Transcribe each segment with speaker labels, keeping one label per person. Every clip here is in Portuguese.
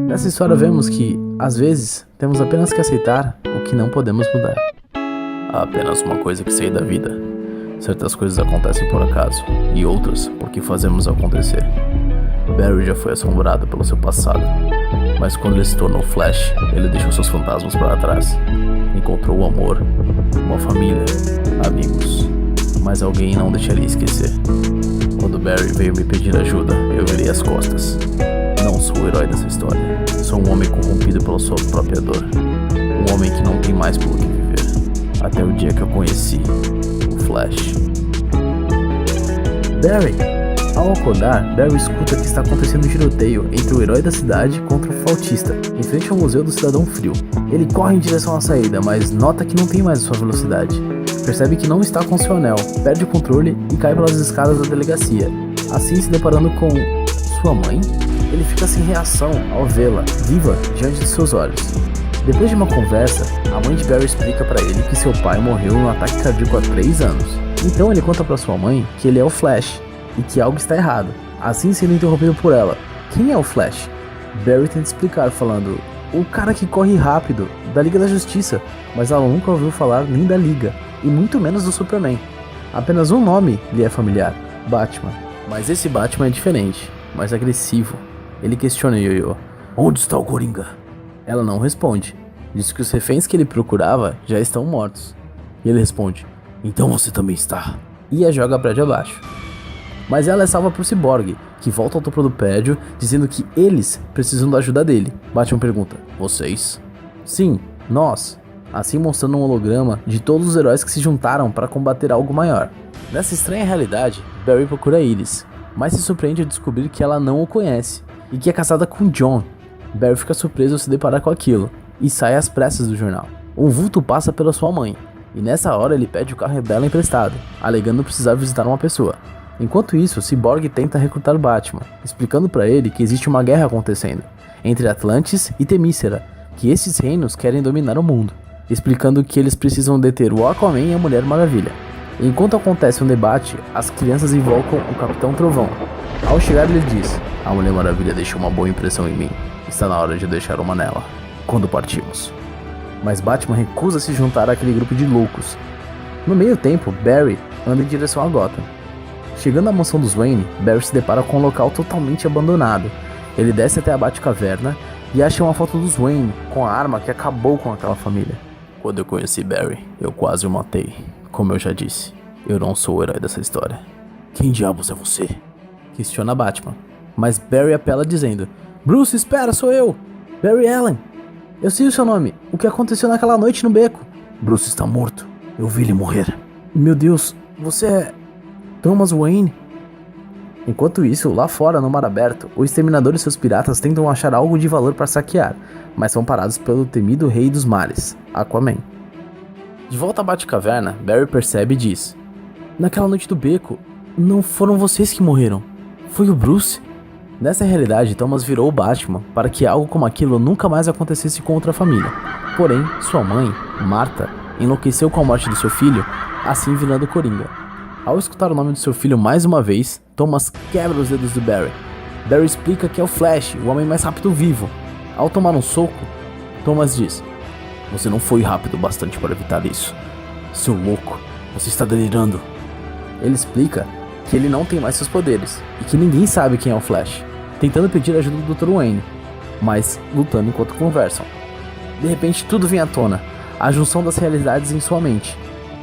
Speaker 1: Nessa história vemos que, às vezes, temos apenas que aceitar o que não podemos mudar.
Speaker 2: Há apenas uma coisa que sei da vida. Certas coisas acontecem por acaso, e outras porque fazemos acontecer. Barry já foi assombrado pelo seu passado, mas quando ele se tornou Flash, ele deixou seus fantasmas para trás. Encontrou o amor, uma família, amigos, mas alguém não deixaria esquecer. Quando Barry veio me pedir ajuda, eu virei as costas. Não sou o herói dessa história. Sou um homem corrompido pela sua própria dor. Um homem que não tem mais pelo que viver. Até o dia que eu conheci o Flash.
Speaker 1: Barry! Ao acordar, Barry escuta que está acontecendo um tiroteio entre o herói da cidade contra o flautista, em frente ao Museu do Cidadão Frio. Ele corre em direção à saída, mas nota que não tem mais a sua velocidade. Percebe que não está com seu anel, perde o controle e cai pelas escadas da delegacia. Assim, se deparando com sua mãe, ele fica sem reação ao vê-la, viva, diante de seus olhos. Depois de uma conversa, a mãe de Barry explica para ele que seu pai morreu em um ataque cardíaco há 3 anos. Então ele conta para sua mãe que ele é o Flash e que algo está errado. Assim, sendo interrompido por ela: quem é o Flash? Barry tenta explicar falando: o cara que corre rápido, da Liga da Justiça, mas ela nunca ouviu falar nem da Liga, e muito menos do Superman. Apenas um nome lhe é familiar: Batman. Mas esse Batman é diferente, mais agressivo. Ele questiona Yo-Yo: onde está o Coringa? Ela não responde. Diz que os reféns que ele procurava já estão mortos. E ele responde: então você também está. E a joga prédio abaixo. Mas ela é salva por Cyborg, que volta ao topo do prédio, dizendo que eles precisam da ajuda dele. Batman pergunta: vocês? Sim, nós. Assim mostrando um holograma de todos os heróis que se juntaram para combater algo maior. Nessa estranha realidade, Barry procura Iris, mas se surpreende ao descobrir que ela não o conhece e que é casada com John. Barry fica surpreso ao se deparar com aquilo e sai às pressas do jornal. Um vulto passa pela sua mãe, e nessa hora ele pede o carro dela emprestado, alegando precisar visitar uma pessoa. Enquanto isso, Cyborg tenta recrutar Batman, explicando para ele que existe uma guerra acontecendo entre Atlantis e Temícera, que esses reinos querem dominar o mundo, explicando que eles precisam deter o Aquaman e a Mulher Maravilha. Enquanto acontece um debate, as crianças invocam o Capitão Trovão. Ao chegar, ele diz: a Mulher Maravilha deixou uma boa impressão em mim, está na hora de deixar uma nela, quando partimos. Mas Batman recusa se juntar àquele grupo de loucos. No meio tempo, Barry anda em direção a Gotham. Chegando à mansão dos Wayne, Barry se depara com um local totalmente abandonado. Ele desce até a Batcaverna e acha uma foto dos Wayne com a arma que acabou com aquela família.
Speaker 2: Quando eu conheci Barry, eu quase o matei. Como eu já disse, eu não sou o herói dessa história. Quem diabos é você?
Speaker 1: Questiona Batman. Mas Barry apela dizendo: Bruce, espera, sou eu! Barry Allen! Eu sei o seu nome. O que aconteceu naquela noite no beco?
Speaker 2: Bruce está morto. Eu vi ele morrer.
Speaker 1: Meu Deus, você é Thomas Wayne? Enquanto isso, lá fora no mar aberto, o Exterminador e seus piratas tentam achar algo de valor para saquear, mas são parados pelo temido Rei dos Mares, Aquaman. De volta à Batcaverna, Barry percebe e diz: naquela noite do beco, não foram vocês que morreram, foi o Bruce. Nessa realidade, Thomas virou o Batman para que algo como aquilo nunca mais acontecesse com outra família. Porém, sua mãe, Martha, enlouqueceu com a morte do seu filho, assim virando Coringa. Ao escutar o nome do seu filho mais uma vez, Thomas quebra os dedos de Barry. Barry explica que é o Flash, o homem mais rápido vivo. Ao tomar um soco, Thomas diz: você não foi rápido o bastante para evitar isso. Seu louco, você está delirando. Ele explica que ele não tem mais seus poderes e que ninguém sabe quem é o Flash, tentando pedir ajuda do Dr. Wayne, mas lutando enquanto conversam. De repente tudo vem à tona, a junção das realidades em sua mente.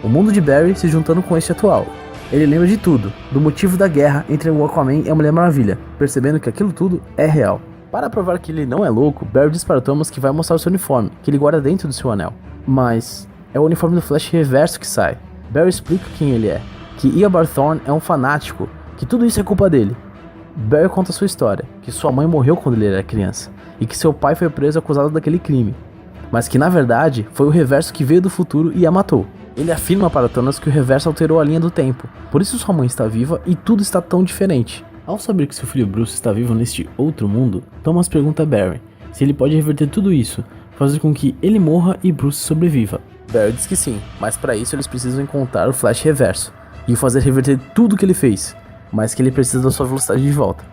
Speaker 1: O mundo de Barry se juntando com este atual. Ele lembra de tudo, do motivo da guerra entre o Aquaman e a Mulher Maravilha, percebendo que aquilo tudo é real. Para provar que ele não é louco, Barry diz para Thomas que vai mostrar o seu uniforme, que ele guarda dentro do seu anel. Mas é o uniforme do Flash reverso que sai. Barry explica quem ele é, que Eobard Thawne é um fanático, que tudo isso é culpa dele. Barry conta sua história, que sua mãe morreu quando ele era criança, e que seu pai foi preso acusado daquele crime, mas que na verdade foi o reverso que veio do futuro e a matou. Ele afirma para Thomas que o reverso alterou a linha do tempo, por isso sua mãe está viva e tudo está tão diferente. Ao saber que seu filho Bruce está vivo neste outro mundo, Thomas pergunta a Barry se ele pode reverter tudo isso, fazer com que ele morra e Bruce sobreviva. Barry diz que sim, mas para isso eles precisam encontrar o Flash reverso e o fazer reverter tudo que ele fez, mas que ele precisa da sua velocidade de volta.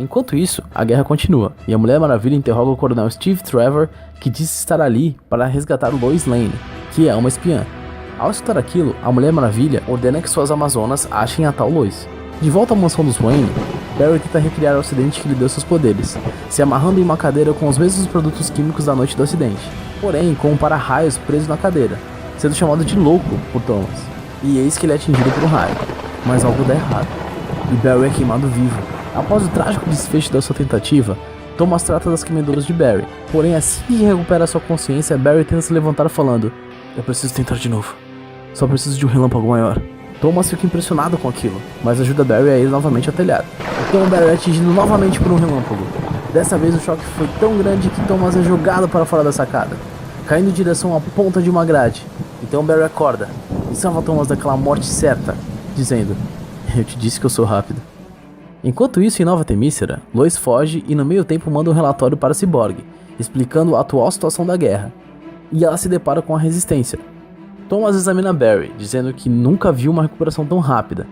Speaker 1: Enquanto isso, a guerra continua, e a Mulher Maravilha interroga o coronel Steve Trevor, que disse estar ali para resgatar Lois Lane, que é uma espiã. Ao escutar aquilo, a Mulher Maravilha ordena que suas amazonas achem a tal Lois. De volta à mansão dos Wayne, Barry tenta recriar o acidente que lhe deu seus poderes, se amarrando em uma cadeira com os mesmos produtos químicos da noite do acidente, porém com um para-raios preso na cadeira, sendo chamado de louco por Thomas. E eis que ele é atingido por um raio, mas algo dá errado, e Barry é queimado vivo. Após o trágico desfecho da sua tentativa, Thomas trata das queimaduras de Barry, porém assim que recupera sua consciência, Barry tenta se levantar falando: "Eu preciso tentar de novo, só preciso de um relâmpago maior." Thomas fica impressionado com aquilo, mas ajuda Barry a ir novamente ao telhado. Então Barry é atingido novamente por um relâmpago. Dessa vez o choque foi tão grande que Thomas é jogado para fora da sacada, caindo em direção à ponta de uma grade. Então Barry acorda e salva Thomas daquela morte certa, dizendo: "Eu te disse que eu sou rápido." Enquanto isso, em Nova Temícera, Lois foge e no meio tempo manda um relatório para Cyborg, explicando a atual situação da guerra. E ela se depara com a resistência. Thomas examina Barry, dizendo que nunca viu uma recuperação tão rápida.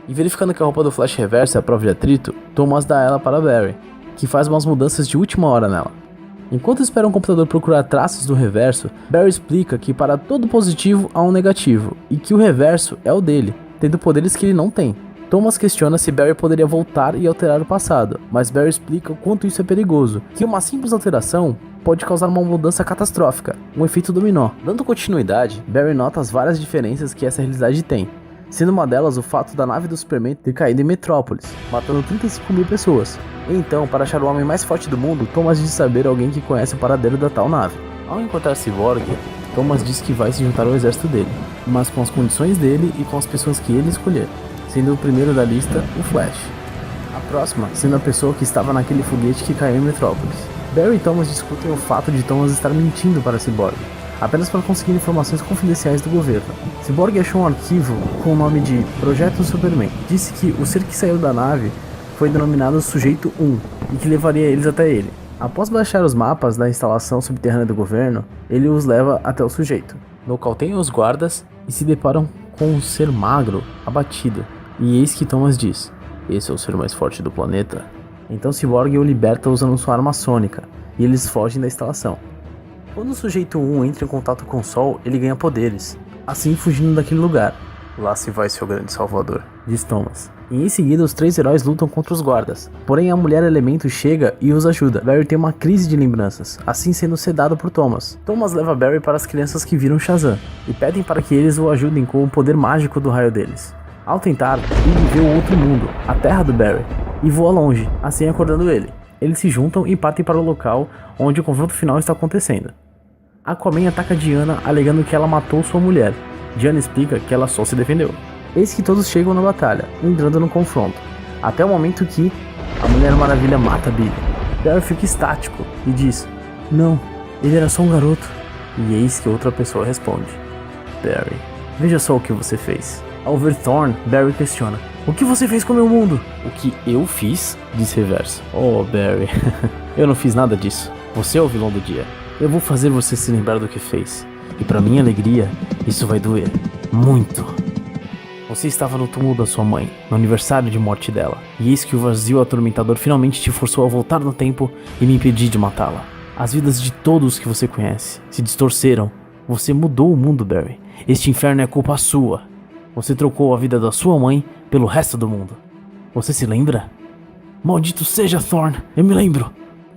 Speaker 1: E verificando que a roupa do Flash Reverso é a prova de atrito, Thomas dá ela para Barry, que faz umas mudanças de última hora nela. Enquanto espera um computador procurar traços do reverso, Barry explica que para todo positivo há um negativo, e que o reverso é o dele, tendo poderes que ele não tem. Thomas questiona se Barry poderia voltar e alterar o passado, mas Barry explica o quanto isso é perigoso, que uma simples alteração pode causar uma mudança catastrófica, um efeito dominó. Dando continuidade, Barry nota as várias diferenças que essa realidade tem, sendo uma delas o fato da nave do Superman ter caído em Metrópolis, matando 35 mil pessoas. E então, para achar o homem mais forte do mundo, Thomas diz saber alguém que conhece o paradeiro da tal nave. Ao encontrar Cyborg, Thomas diz que vai se juntar ao exército dele, mas com as condições dele e com as pessoas que ele escolher, sendo o primeiro da lista o Flash. A próxima sendo a pessoa que estava naquele foguete que caiu em Metrópolis. Barry e Thomas discutem o fato de Thomas estar mentindo para Cyborg, apenas para conseguir informações confidenciais do governo. Cyborg achou um arquivo com o nome de Projeto Superman. Disse que o ser que saiu da nave foi denominado Sujeito 1 e que levaria eles até ele. Após baixar os mapas da instalação subterrânea do governo, ele os leva até o sujeito. Nocauteiam os guardas e se deparam com um ser magro, abatido. E eis que Thomas diz: "Esse é o ser mais forte do planeta." Então Cyborg o liberta usando sua arma sônica, e eles fogem da instalação. Quando o Sujeito 1 entra em contato com o Sol, ele ganha poderes, assim fugindo daquele lugar.
Speaker 2: "Lá se vai seu grande salvador",
Speaker 1: diz Thomas. E em seguida os três heróis lutam contra os guardas, porém a Mulher Elemento chega e os ajuda. Barry tem uma crise de lembranças, assim sendo sedado por Thomas. Thomas leva Barry para as crianças que viram Shazam, e pedem para que eles o ajudem com o poder mágico do raio deles. Ao tentar, ele vê o outro mundo, a terra do Barry, e voa longe, assim acordando ele. Eles se juntam e partem para o local onde o confronto final está acontecendo. Aquaman ataca Diana alegando que ela matou sua mulher. Diana explica que ela só se defendeu. Eis que todos chegam na batalha, entrando no confronto, até o momento que a Mulher Maravilha mata Billy. Barry fica estático e diz: "Não, ele era só um garoto." E eis que outra pessoa responde: "Barry, veja só o que você fez." Ao ver Thorne, Barry questiona: "O que você fez com meu mundo?"
Speaker 2: "O que eu fiz?" diz Reverso.
Speaker 1: "Oh, Barry, eu não fiz nada disso. Você é o vilão do dia. Eu vou fazer você se lembrar do que fez. E pra minha alegria, isso vai doer. Muito. Você estava no túmulo da sua mãe, no aniversário de morte dela. E eis que o vazio atormentador finalmente te forçou a voltar no tempo e me impedir de matá-la. As vidas de todos que você conhece se distorceram. Você mudou o mundo, Barry. Este inferno é culpa sua. Você trocou a vida da sua mãe pelo resto do mundo. Você se lembra?" "Maldito seja, Thorne, eu me lembro."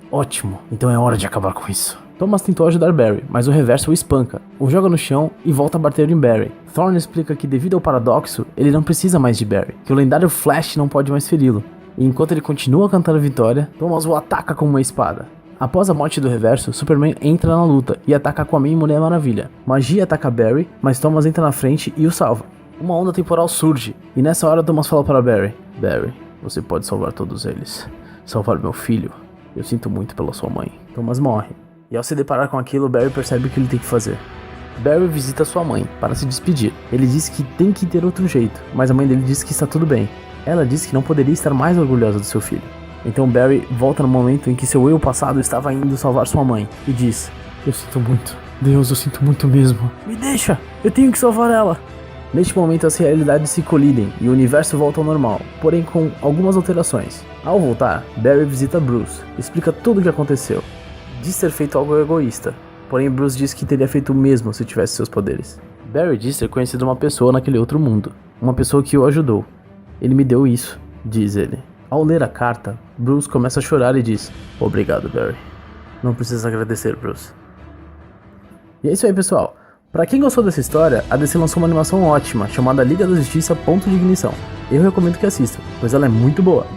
Speaker 1: "Ótimo, então é hora de acabar com isso." Thomas tentou ajudar Barry, mas o Reverso o espanca, o joga no chão e volta a bater em Barry. Thorne explica que devido ao paradoxo, ele não precisa mais de Barry, que o lendário Flash não pode mais feri-lo. E enquanto ele continua cantando vitória, Thomas o ataca com uma espada. Após a morte do Reverso, Superman entra na luta e ataca Aquaman e Mulher Maravilha. Magia ataca Barry, mas Thomas entra na frente e o salva. Uma onda temporal surge, e nessa hora Thomas fala para Barry: "Barry, você pode salvar todos eles. Salvar meu filho. Eu sinto muito pela sua mãe." Thomas morre. E ao se deparar com aquilo, Barry percebe o que ele tem que fazer. Barry visita sua mãe para se despedir. Ele diz que tem que ter outro jeito, mas a mãe dele diz que está tudo bem. Ela diz que não poderia estar mais orgulhosa do seu filho. Então Barry volta no momento em que seu eu passado estava indo salvar sua mãe e diz: "Eu sinto muito. Deus, eu sinto muito mesmo. Me deixa, eu tenho que salvar ela." Neste momento as realidades se colidem e o universo volta ao normal, porém com algumas alterações. Ao voltar, Barry visita Bruce, explica tudo o que aconteceu. Diz ter feito algo egoísta, porém Bruce diz que teria feito o mesmo se tivesse seus poderes. Barry diz ter conhecido uma pessoa naquele outro mundo, uma pessoa que o ajudou. Ele me deu isso, diz ele. Ao ler a carta, Bruce começa a chorar e diz: obrigado, Barry. Não precisa agradecer, Bruce. E é isso aí, pessoal. Pra quem gostou dessa história, a DC lançou uma animação ótima, chamada Liga da Justiça Ponto de Ignição. Eu recomendo que assistam, pois ela é muito boa.